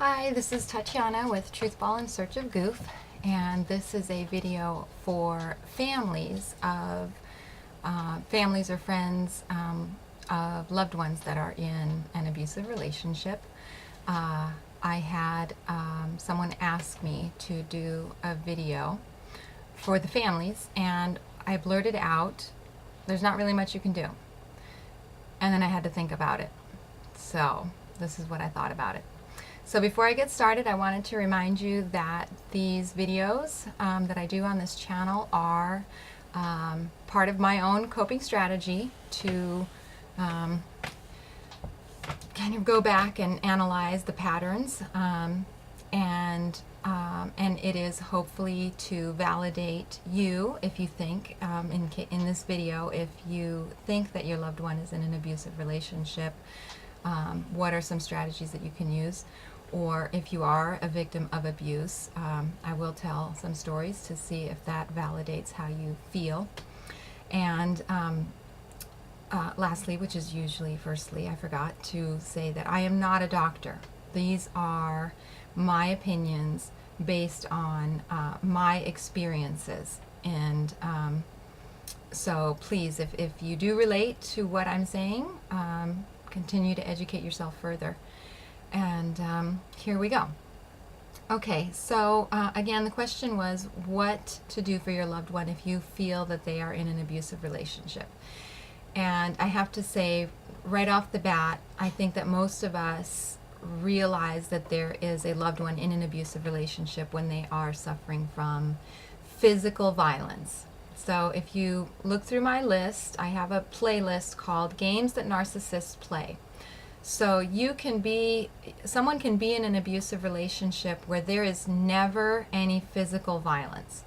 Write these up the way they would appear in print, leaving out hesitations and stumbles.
Hi, this is Tatiana with Truthball in Search of Goof, and this is a video for families of families or friends of loved ones that are in an abusive relationship. I had someone ask me to do a video for the families, and I blurted out, "There's not really much you can do." And then I had to think about it. So this is what I thought about it. So before I get started, I wanted to remind you that these videos that I do on this channel are part of my own coping strategy to kind of go back and analyze the patterns, and it is hopefully to validate you if you think, in this video, if you think that your loved one is in an abusive relationship, what are some strategies that you can use? Or if you are a victim of abuse, I will tell some stories to see if that validates how you feel. And lastly, which is usually firstly, I forgot to say that I am not a doctor. These are my opinions based on my experiences. And so please, if you do relate to what I'm saying, continue to educate yourself further. And here we go. Okay, so again, the question was what to do for your loved one if you feel that they are in an abusive relationship. And I have to say, right off the bat, I think that most of us realize that there is a loved one in an abusive relationship when they are suffering from physical violence. So if you look through my list, I have a playlist called Games That Narcissists Play. So someone can be in an abusive relationship where there is never any physical violence.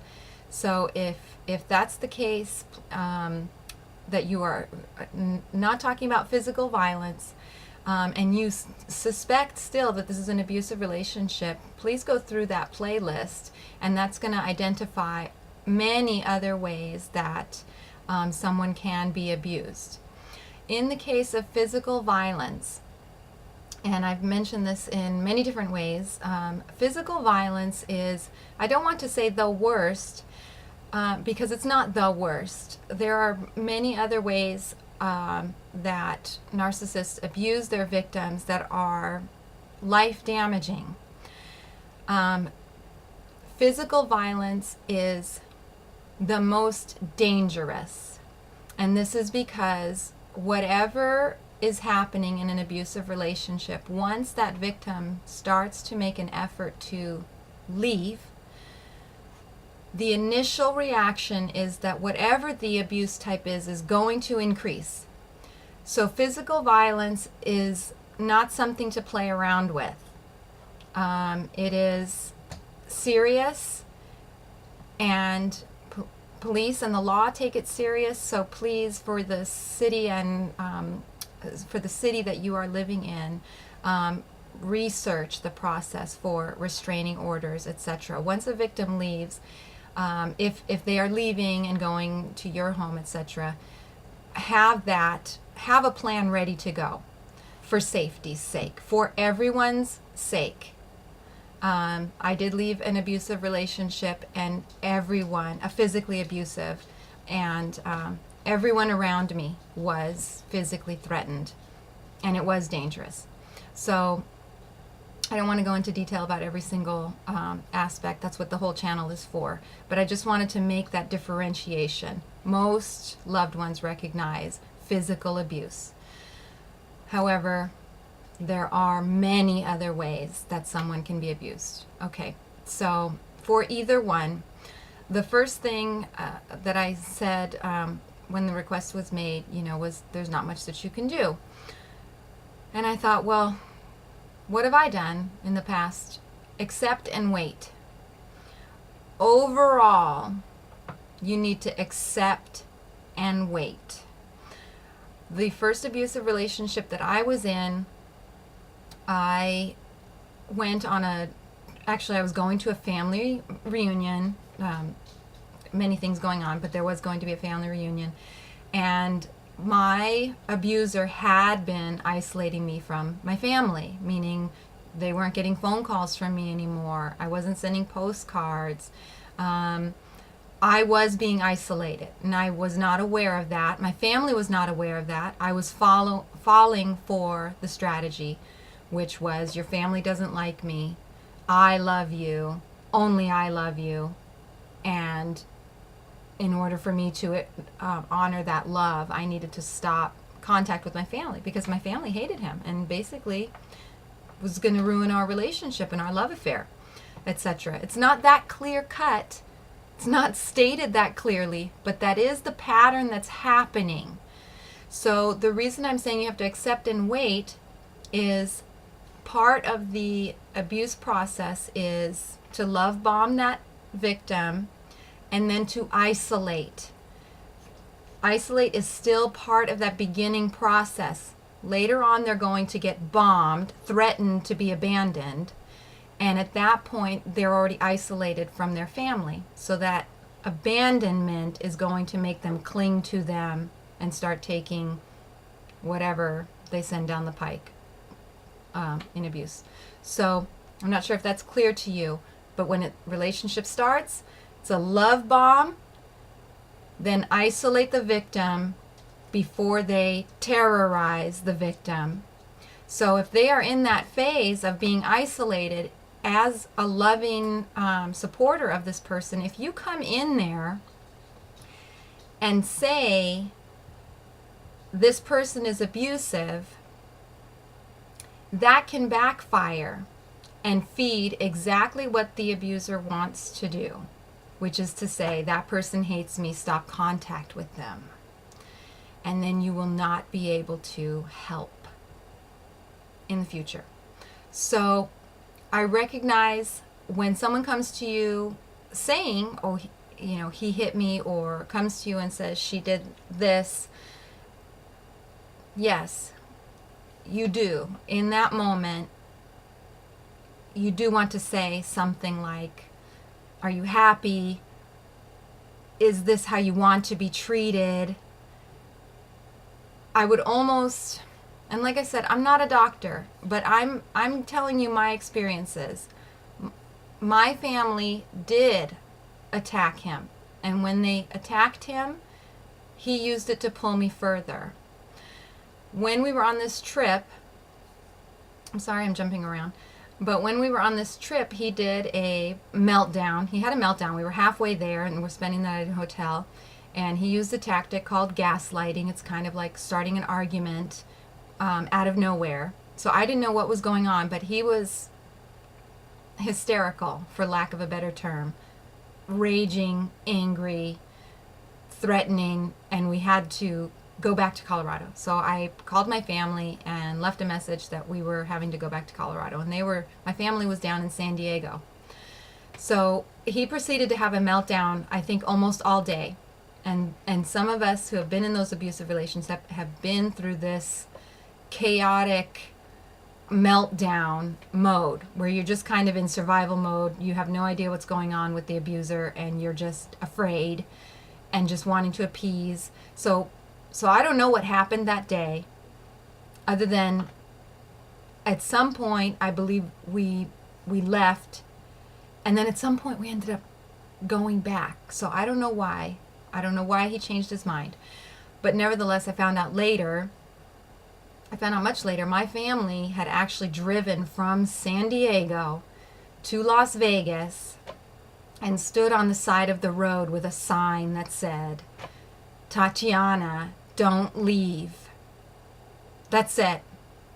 So if that's the case, that you are not talking about physical violence, and you suspect still that this is an abusive relationship, please go through that playlist, and that's going to identify many other ways that someone can be abused. In the case of physical violence, and I've mentioned this in many different ways, physical violence is, I don't want to say the worst, because it's not the worst. There are many other ways that narcissists abuse their victims that are life damaging. Physical violence is the most dangerous, and this is because whatever is happening in an abusive relationship, once that victim starts to make an effort to leave, the initial reaction is that whatever the abuse type is going to increase. So physical violence is not something to play around with. It is serious, and police and the law take it serious. So please, for the city and for the city that you are living in, research the process for restraining orders, etc. Once a victim leaves, if they are leaving and going to your home, etc., have a plan ready to go for safety's sake, for everyone's sake. I did leave an abusive relationship, and everyone, physically abusive, and everyone around me was physically threatened, and it was dangerous. So I don't want to go into detail about every single aspect. That's what the whole channel is for. But I just wanted to make that differentiation. Most loved ones recognize physical abuse. However, there are many other ways that someone can be abused. Okay, so for either one, the first thing that I said when the request was made, was there's not much that you can do. And I thought, well, what have I done in the past? Accept and wait. Overall, you need to accept and wait. The first abusive relationship that I was in, I went on actually I was going to a family reunion, many things going on, but there was going to be a family reunion, and my abuser had been isolating me from my family, meaning They weren't getting phone calls from me anymore. I wasn't sending postcards. I was being isolated, and I was not aware of that. My family was not aware of that. I was falling for the strategy, which was, your family doesn't like me. I love you. Only I love you. And in order for me to honor that love, I needed to stop contact with my family, because my family hated him and basically was going to ruin our relationship and our love affair, etc. It's not that clear cut. It's not stated that clearly, but that is the pattern that's happening. So the reason I'm saying you have to accept and wait is, part of the abuse process is to love bomb that victim and then to isolate. Isolate is still part of that beginning process. Later on, they're going to get bombed, threatened to be abandoned. And at that point, they're already isolated from their family. So that abandonment is going to make them cling to them and start taking whatever they send down the pike in abuse. So I'm not sure if that's clear to you, but when a relationship starts, it's a love bomb, then isolate the victim before they terrorize the victim. So if they are in that phase of being isolated, as a loving supporter of this person, if you come in there and say, this person is abusive, that can backfire and feed exactly what the abuser wants to do, which is to say, that person hates me, stop contact with them. And then you will not be able to help in the future. So I recognize when someone comes to you saying, oh, he hit me, or comes to you and says she did this. Yes, you do. In that moment, you do want to say something like, are you happy? Is this how you want to be treated? I would almost, and like I said, I'm not a doctor, but I'm telling you my experiences. My family did attack him, and when they attacked him, he used it to pull me further. When we were on this trip, I'm sorry I'm jumping around, but when we were on this trip, he did a meltdown. He had a meltdown. We were halfway there, and we're spending the night at a hotel, and he used a tactic called gaslighting. It's kind of like starting an argument out of nowhere. So I didn't know what was going on, but he was hysterical, for lack of a better term, raging, angry, threatening, and we had to go back to Colorado. So I called my family and left a message that we were having to go back to Colorado, and my family was down in San Diego. So he proceeded to have a meltdown, I think, almost all day. And some of us who have been in those abusive relationships have been through this chaotic meltdown mode where you're just kind of in survival mode. You have no idea what's going on with the abuser, and you're just afraid and just wanting to appease. So I don't know what happened that day, other than at some point I believe we left, and then at some point we ended up going back. So I don't know why. I don't know why he changed his mind. But nevertheless, I found out much later, my family had actually driven from San Diego to Las Vegas and stood on the side of the road with a sign that said, Tatiana, don't leave. That's it.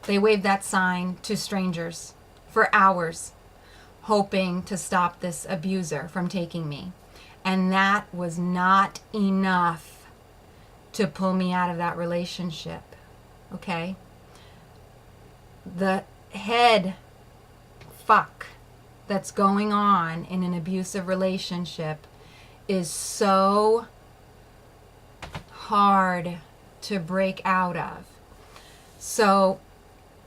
They waved that sign to strangers for hours, hoping to stop this abuser from taking me. And that was not enough to pull me out of that relationship. Okay? The head fuck that's going on in an abusive relationship is so hard to break out of. So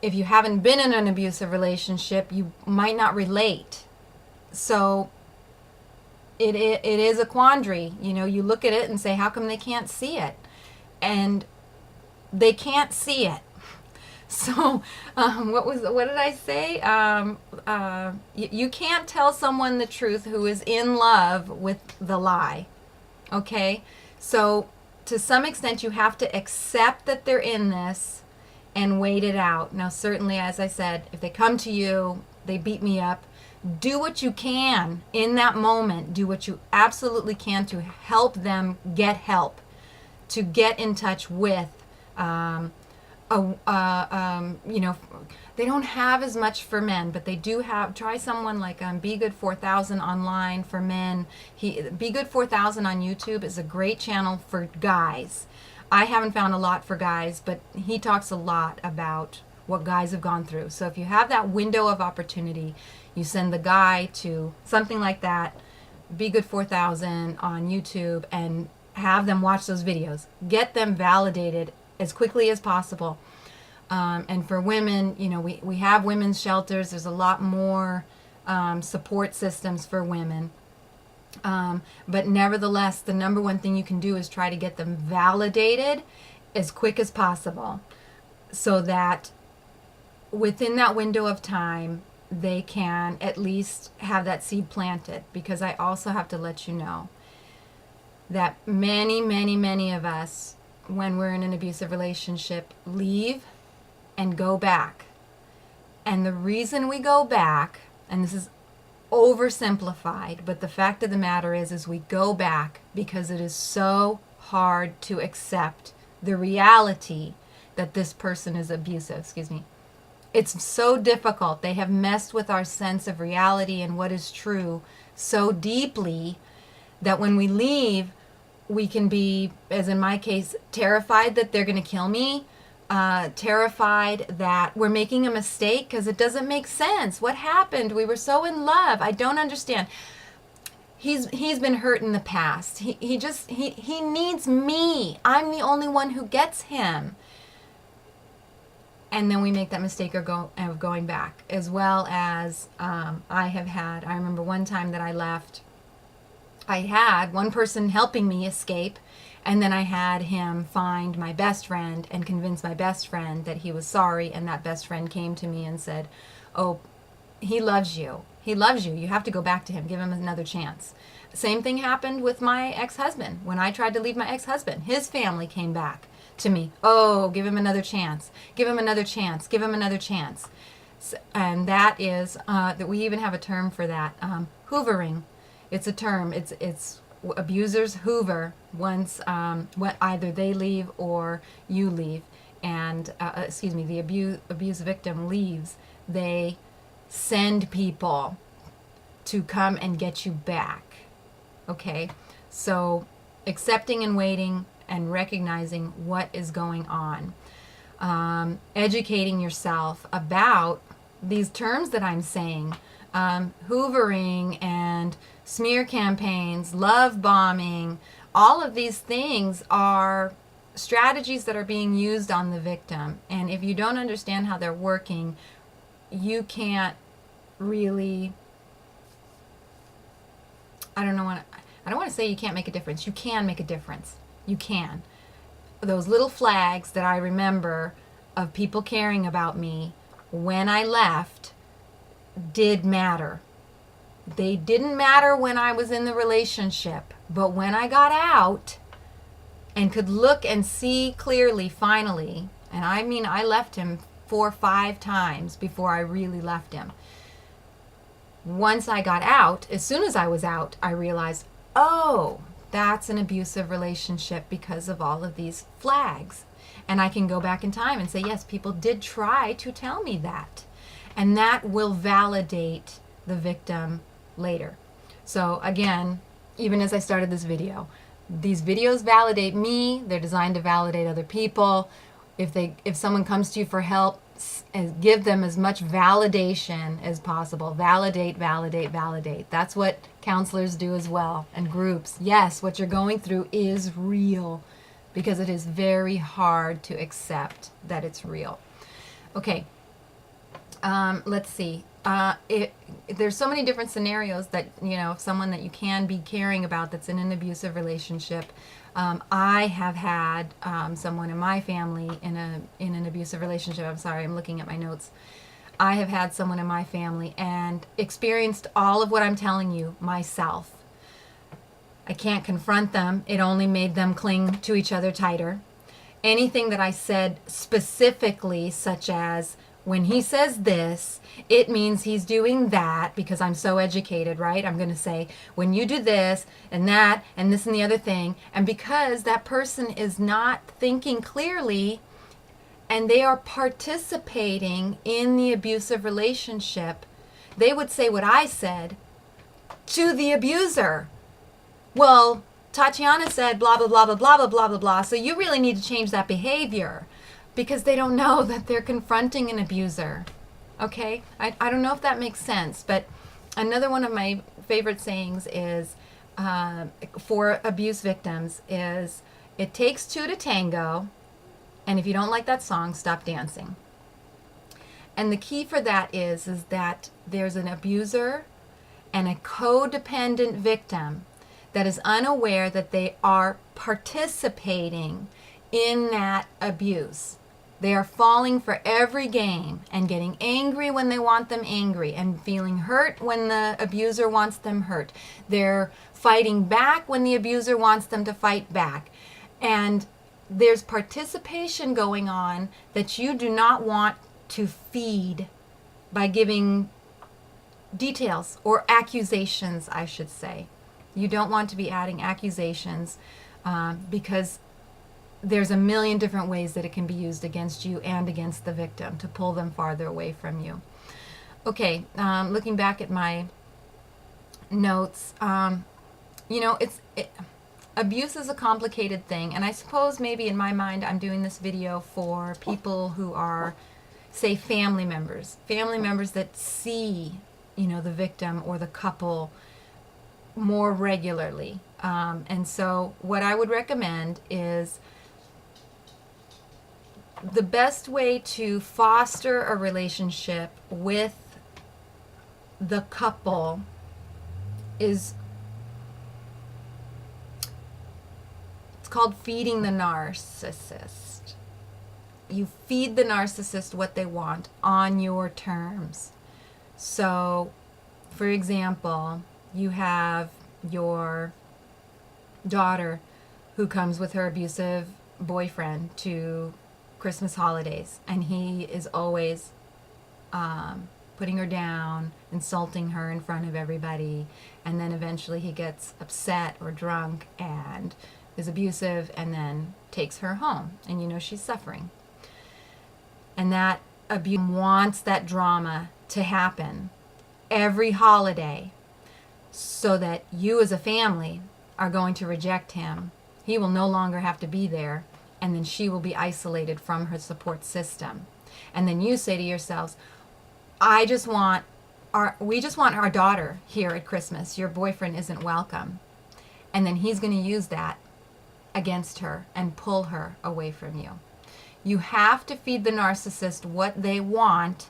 if you haven't been in an abusive relationship, you might not relate. So it is a quandary. You look at it and say, how come they can't see it? And they can't see it. So, what did I say? You can't tell someone the truth who is in love with the lie. Okay? So, to some extent, you have to accept that they're in this and wait it out. Now, certainly, as I said, if they come to you, they beat me up, do what you can in that moment. Do what you absolutely can to help them get help, to get in touch with, you know, they don't have as much for men, but they do have. Try someone like Be Good 4000 online for men. Be Good 4000 on YouTube is a great channel for guys. I haven't found a lot for guys, but he talks a lot about what guys have gone through. So if you have that window of opportunity, you send the guy to something like that, Be Good 4000 on YouTube, and have them watch those videos. Get them validated as quickly as possible. And for women, you know, we have women's shelters. There's a lot more support systems for women. But nevertheless, the number one thing you can do is try to get them validated as quick as possible, so that within that window of time, they can at least have that seed planted. Because I also have to let you know that many of us, when we're in an abusive relationship, leave and go back. And the reason we go back, and this is oversimplified, but the fact of the matter is we go back because it is so hard to accept the reality that this person is abusive. Excuse me. It's so difficult. They have messed with our sense of reality and what is true so deeply that when we leave, we can be, as in my case, terrified that they're going to kill me, terrified that we're making a mistake because it doesn't make sense. What happened? We were so in love. I don't understand. He's been hurt in the past. He needs me. I'm the only one who gets him. And then we make that mistake of going back, as well as I remember one time that I left. I had one person helping me escape, and then I had him find my best friend and convince my best friend that he was sorry, and that best friend came to me and said, "Oh, he loves you. He loves you. You have to go back to him. Give him another chance." Same thing happened with my ex-husband. When I tried to leave my ex-husband, his family came back to me. "Oh, give him another chance. Give him another chance. Give him another chance." And that is, that we even have a term for that, hoovering. It's a term. It's abusers hoover once either they leave or you leave, and the abuse victim leaves. They send people to come and get you back. Okay, so accepting and waiting and recognizing what is going on, educating yourself about these terms that I'm saying, hoovering and smear campaigns, love bombing. All of these things are strategies that are being used on the victim. And if you don't understand how they're working, you can't really, I don't want to say you can't make a difference. You can make a difference. You can. Those little flags that I remember of people caring about me when I left did matter. They didn't matter when I was in the relationship, but when I got out and could look and see clearly finally, and I mean I left him 4 or 5 times before I really left him. Once I got out, as soon as I was out, I realized, oh, that's an abusive relationship because of all of these flags. And I can go back in time and say, yes, people did try to tell me that. And that will validate the victim later. So again, even as I started this video, these videos validate me. They're designed to validate other people. If someone comes to you for help, give them as much validation as possible. Validate. That's what counselors do as well, and groups. Yes, what you're going through is real, because it is very hard to accept that it's real. Okay, let's see. there's so many different scenarios that, if someone that you can be caring about that's in an abusive relationship. I have had someone in my family in an abusive relationship. I'm sorry, I'm looking at my notes. I have had someone in my family and experienced all of what I'm telling you myself. I can't confront them. It only made them cling to each other tighter. Anything that I said specifically, such as, when he says this, it means he's doing that, because I'm so educated, right? I'm going to say, when you do this and that and this and the other thing. And because that person is not thinking clearly and they are participating in the abusive relationship, they would say what I said to the abuser. Well, Tatiana said blah, blah, blah, blah, blah, blah, blah, blah, blah. So you really need to change that behavior, because they don't know that they're confronting an abuser. Okay? I don't know if that makes sense, but another one of my favorite sayings is, for abuse victims, is, it takes two to tango, and if you don't like that song, stop dancing. And the key for that is that there's an abuser and a codependent victim that is unaware that they are participating in that abuse. They are falling for every game and getting angry when they want them angry and feeling hurt when the abuser wants them hurt. They're fighting back when the abuser wants them to fight back. And there's participation going on that you do not want to feed by giving details or accusations, I should say. You don't want to be adding accusations because there's a million different ways that it can be used against you and against the victim to pull them farther away from you. Okay, looking back at my notes, abuse is a complicated thing, and I suppose maybe in my mind I'm doing this video for people who are, say, family members that see, the victim or the couple more regularly. And so what I would recommend is, the best way to foster a relationship with the couple is, it's called feeding the narcissist. You feed the narcissist what they want on your terms. So, for example, you have your daughter who comes with her abusive boyfriend to Christmas holidays, and he is always putting her down, insulting her in front of everybody, and then eventually he gets upset or drunk and is abusive and then takes her home, and she's suffering. And that abuse wants that drama to happen every holiday so that you as a family are going to reject him. He will no longer have to be there, and then she will be isolated from her support system. And then you say to yourselves, we just want our daughter here at Christmas. Your boyfriend isn't welcome. And then he's going to use that against her and pull her away from you. You have to feed the narcissist what they want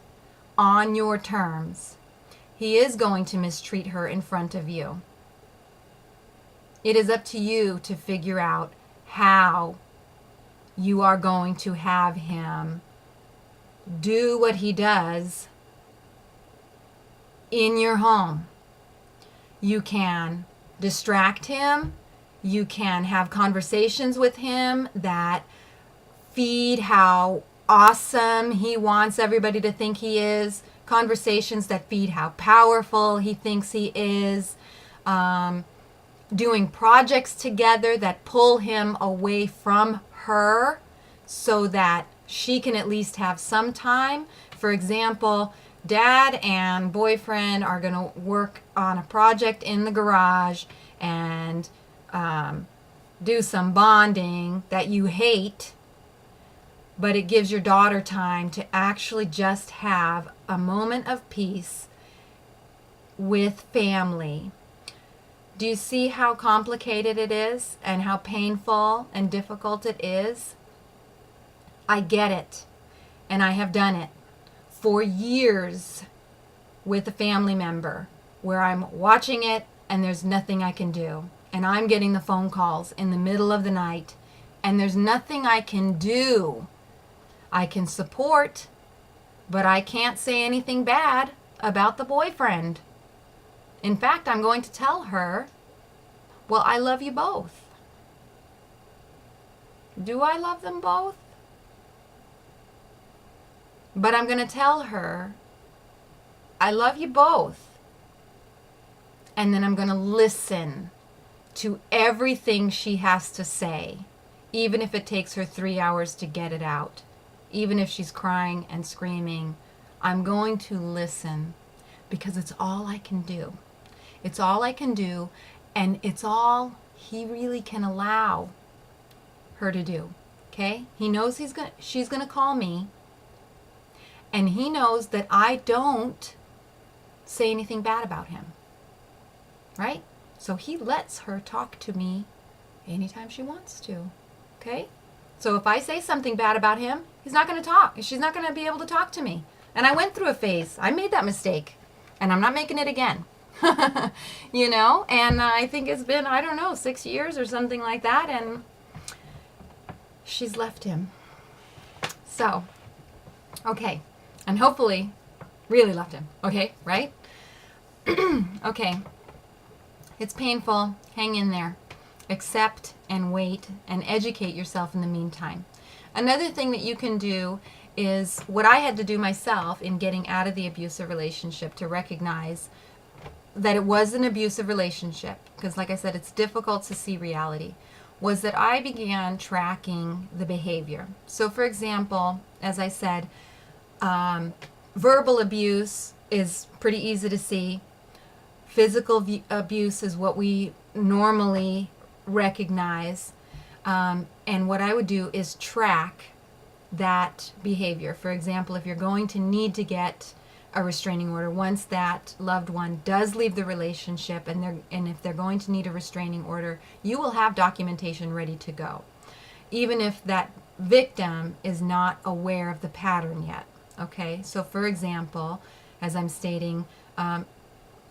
on your terms. He is going to mistreat her in front of you. It is up to you to figure out how you are going to have him do what he does in your home. You can distract him. You can have conversations with him that feed how awesome he wants everybody to think he is. Conversations that feed how powerful he thinks he is. Doing projects together that pull him away from her so that she can at least have some time. For example, dad and boyfriend are going to work on a project in the garage and do some bonding that you hate, but it gives your daughter time to actually just have a moment of peace with family. Do you see how complicated it is and how painful and difficult it is? I get it, and I have done it for years. with a family member where I'm watching it and there's nothing I can do. And I'm getting the phone calls in the middle of the night and there's nothing I can do. I can support, but I can't say anything bad about the boyfriend. In fact, I'm going to tell her, well, I love you both. Do I love them both? But I'm going to tell her, I love you both. And then I'm going to listen to everything she has to say, even if it takes her 3 hours to get it out. Even if she's crying and screaming, I'm going to listen because it's all I can do. It's all I can do, and it's all he really can allow her to do. Okay? He knows she's going to call me, and he knows that I don't say anything bad about him. Right? So he lets her talk to me anytime she wants to. Okay? So if I say something bad about him, he's not going to talk. She's not going to be able to talk to me. And I went through a phase. I made that mistake. And I'm not making it again. You know? And I think it's been, 6 years or something like that. And she's left him. So, okay. And hopefully, really left him. Okay? Right? Okay. It's painful. Hang in there. Accept and wait and educate yourself in the meantime. Another thing that you can do is what I had to do myself in getting out of the abusive relationship to recognize that it was an abusive relationship, because like I said, it's difficult to see reality, was that I began tracking the behavior. So for example, as I said, verbal abuse is pretty easy to see. Physical abuse is what we normally recognize, and what I would do is track that behavior. For example, if you're going to need to get a restraining order once that loved one does leave the relationship, and if they're going to need a restraining order, you will have documentation ready to go, even if that victim is not aware of the pattern yet. Okay, so for example, as I'm stating,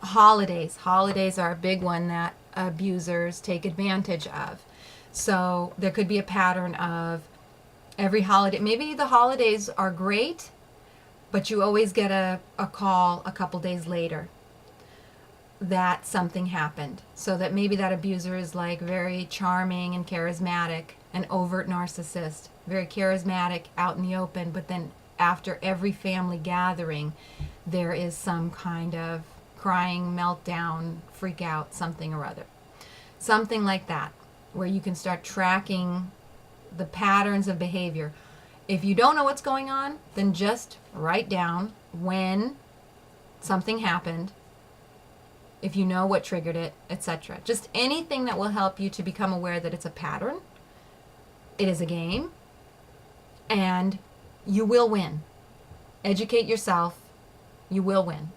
holidays are a big one that abusers take advantage of. So there could be a pattern of every holiday. Maybe the holidays are great, but you always get a call a couple days later that something happened. So that maybe that abuser is like very charming and charismatic, an overt narcissist, very charismatic out in the open, but then after every family gathering, there is some kind of crying, meltdown, freak out, something or other. Something like that, where you can start tracking the patterns of behavior. If you don't know what's going on, then just write down when something happened, if you know what triggered it, etc. Just anything that will help you to become aware that it's a pattern, it is a game, and you will win. Educate yourself, you will win.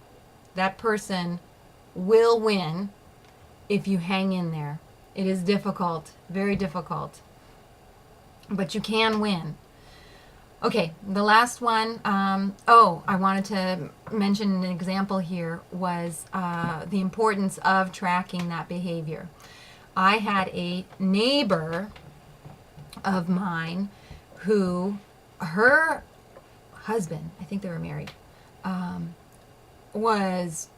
That person will win if you hang in there. It is difficult, very difficult, but you can win. Okay, the last one, I wanted to mention an example here, was the importance of tracking that behavior. I had a neighbor of mine who, her husband, I think they were married, was,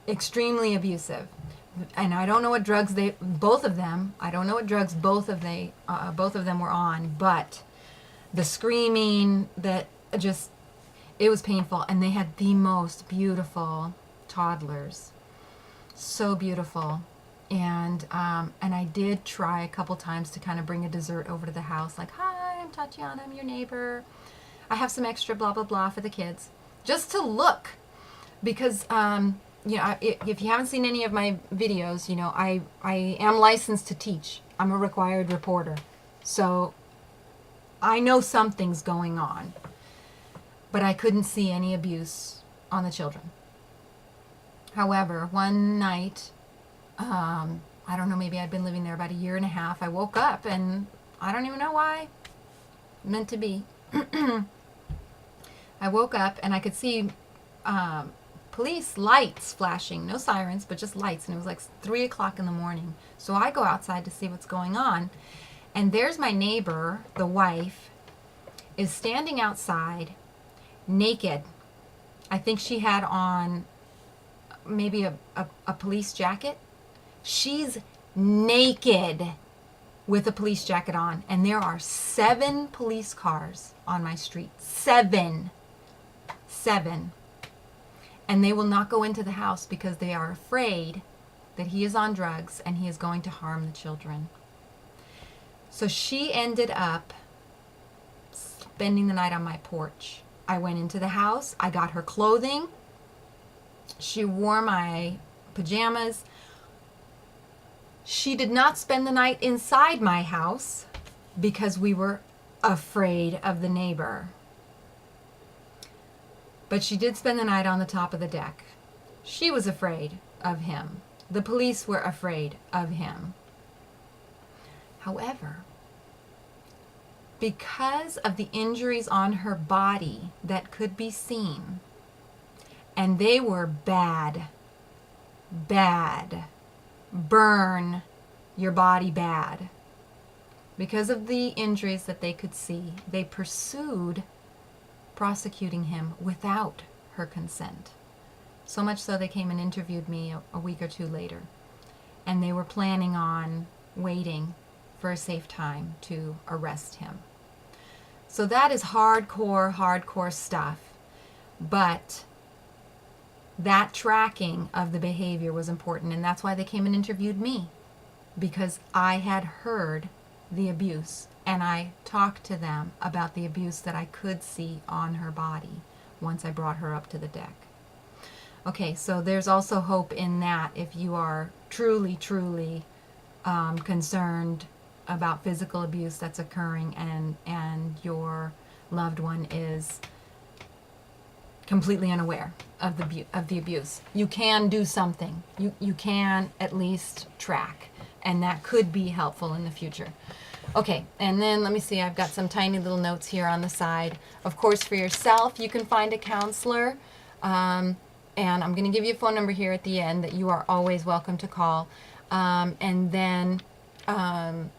extremely abusive. And I don't know what drugs both of them were on, but the screaming, it was painful. And they had the most beautiful toddlers. So beautiful. And I did try a couple times to kind of bring a dessert over to the house, like, hi, I'm Tatiana, I'm your neighbor. I have some extra blah, blah, blah for the kids. Just to look. Because, if you haven't seen any of my videos, I am licensed to teach. I'm a required reporter. So I know something's going on. But I couldn't see any abuse on the children. However, one night, I don't know, maybe I'd been living there about 1.5 years. I woke up and I don't even know why. Meant to be. I woke up and I could see police lights flashing, no sirens, but just lights. And it was like 3 o'clock in the morning. So I go outside to see what's going on. And there's my neighbor, the wife, is standing outside naked. I think she had on maybe a police jacket. She's naked with a police jacket on. And there are 7 police cars on my street. 7. And they will not go into the house because they are afraid that he is on drugs and he is going to harm the children. So she ended up spending the night on my porch. I went into the house. I got her clothing. She wore my pajamas. She did not spend the night inside my house because we were afraid of the neighbor. But she did spend the night on the top of the deck. She was afraid of him. The police were afraid of him. However, because of the injuries on her body that could be seen, and they were bad, burn your body bad. Because of the injuries that they could see, they pursued prosecuting him without her consent. So much so they came and interviewed me a week or 2 later. And they were planning on waiting for a safe time to arrest him. So that is hardcore stuff. But that tracking of the behavior was important, and that's why they came and interviewed me, because I had heard the abuse, and I talked to them about the abuse that I could see on her body once I brought her up to the deck. Okay, so there's also hope in that if you are truly concerned about physical abuse that's occurring and your loved one is completely unaware of the abuse. You can do something. You can at least track, and that could be helpful in the future. Okay, and then let me see, I've got some tiny little notes here on the side. Of course, for yourself, you can find a counselor, and I'm going to give you a phone number here at the end that you are always welcome to call. And then, and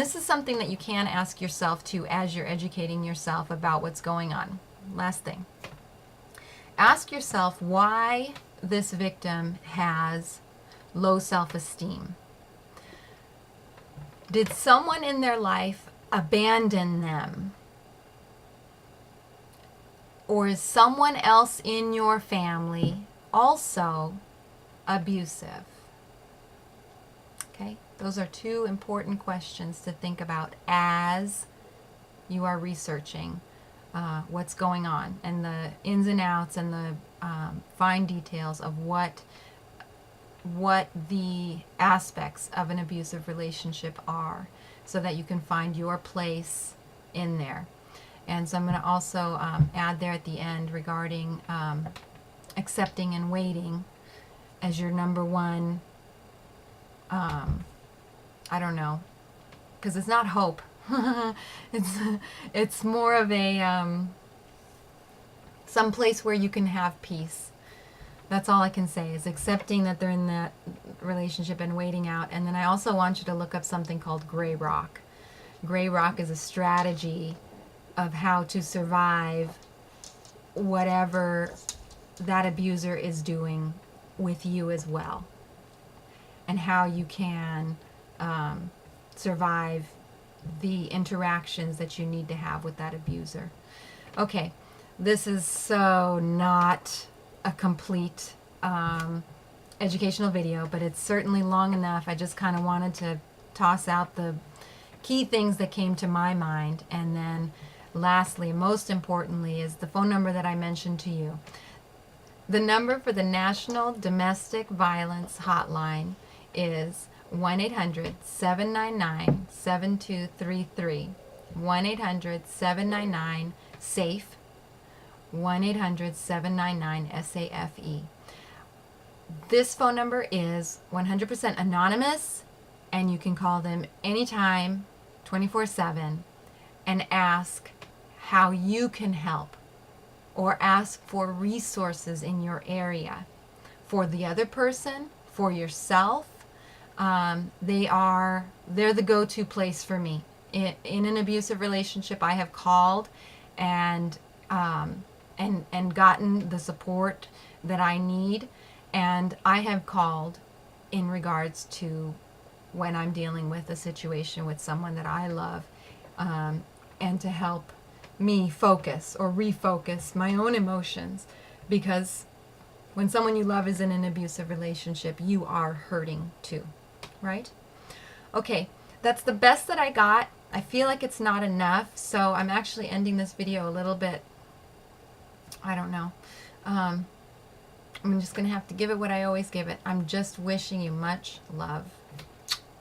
this is something that you can ask yourself too as you're educating yourself about what's going on. Last thing. Ask yourself why this victim has low self-esteem. Did someone in their life abandon them? Or is someone else in your family also abusive? Okay, those are 2 important questions to think about as you are researching what's going on and the ins and outs and the fine details of what the aspects of an abusive relationship are, so that you can find your place in there. And so I'm going to also add there at the end regarding accepting and waiting as your number one, I don't know, because it's not hope. it's more of a some place where you can have peace. That's all I can say, is accepting that they're in that relationship and waiting out. And then I also want you to look up something called Gray Rock. Gray Rock is a strategy of how to survive whatever that abuser is doing with you as well, and how you can survive the interactions that you need to have with that abuser. Okay, this is so not a complete educational video, but it's certainly long enough. I just kind of wanted to toss out the key things that came to my mind. And then lastly, most importantly, is the phone number that I mentioned to you. The number for the National Domestic Violence Hotline is 1-800-799-7233. 1-800-799-SAFE. 1-800-799-SAFE. This phone number is 100% anonymous, and you can call them anytime, 24/7, and ask how you can help or ask for resources in your area for the other person, for yourself. They're the go-to place for me. In an abusive relationship, I have called and gotten the support that I need, and I have called in regards to when I'm dealing with a situation with someone that I love, and to help me focus or refocus my own emotions, because when someone you love is in an abusive relationship, you are hurting too, right? Okay, that's the best that I got. I feel like it's not enough, so I'm actually ending this video a little bit, I don't know. I'm just going to have to give it what I always give it. I'm just wishing you much love.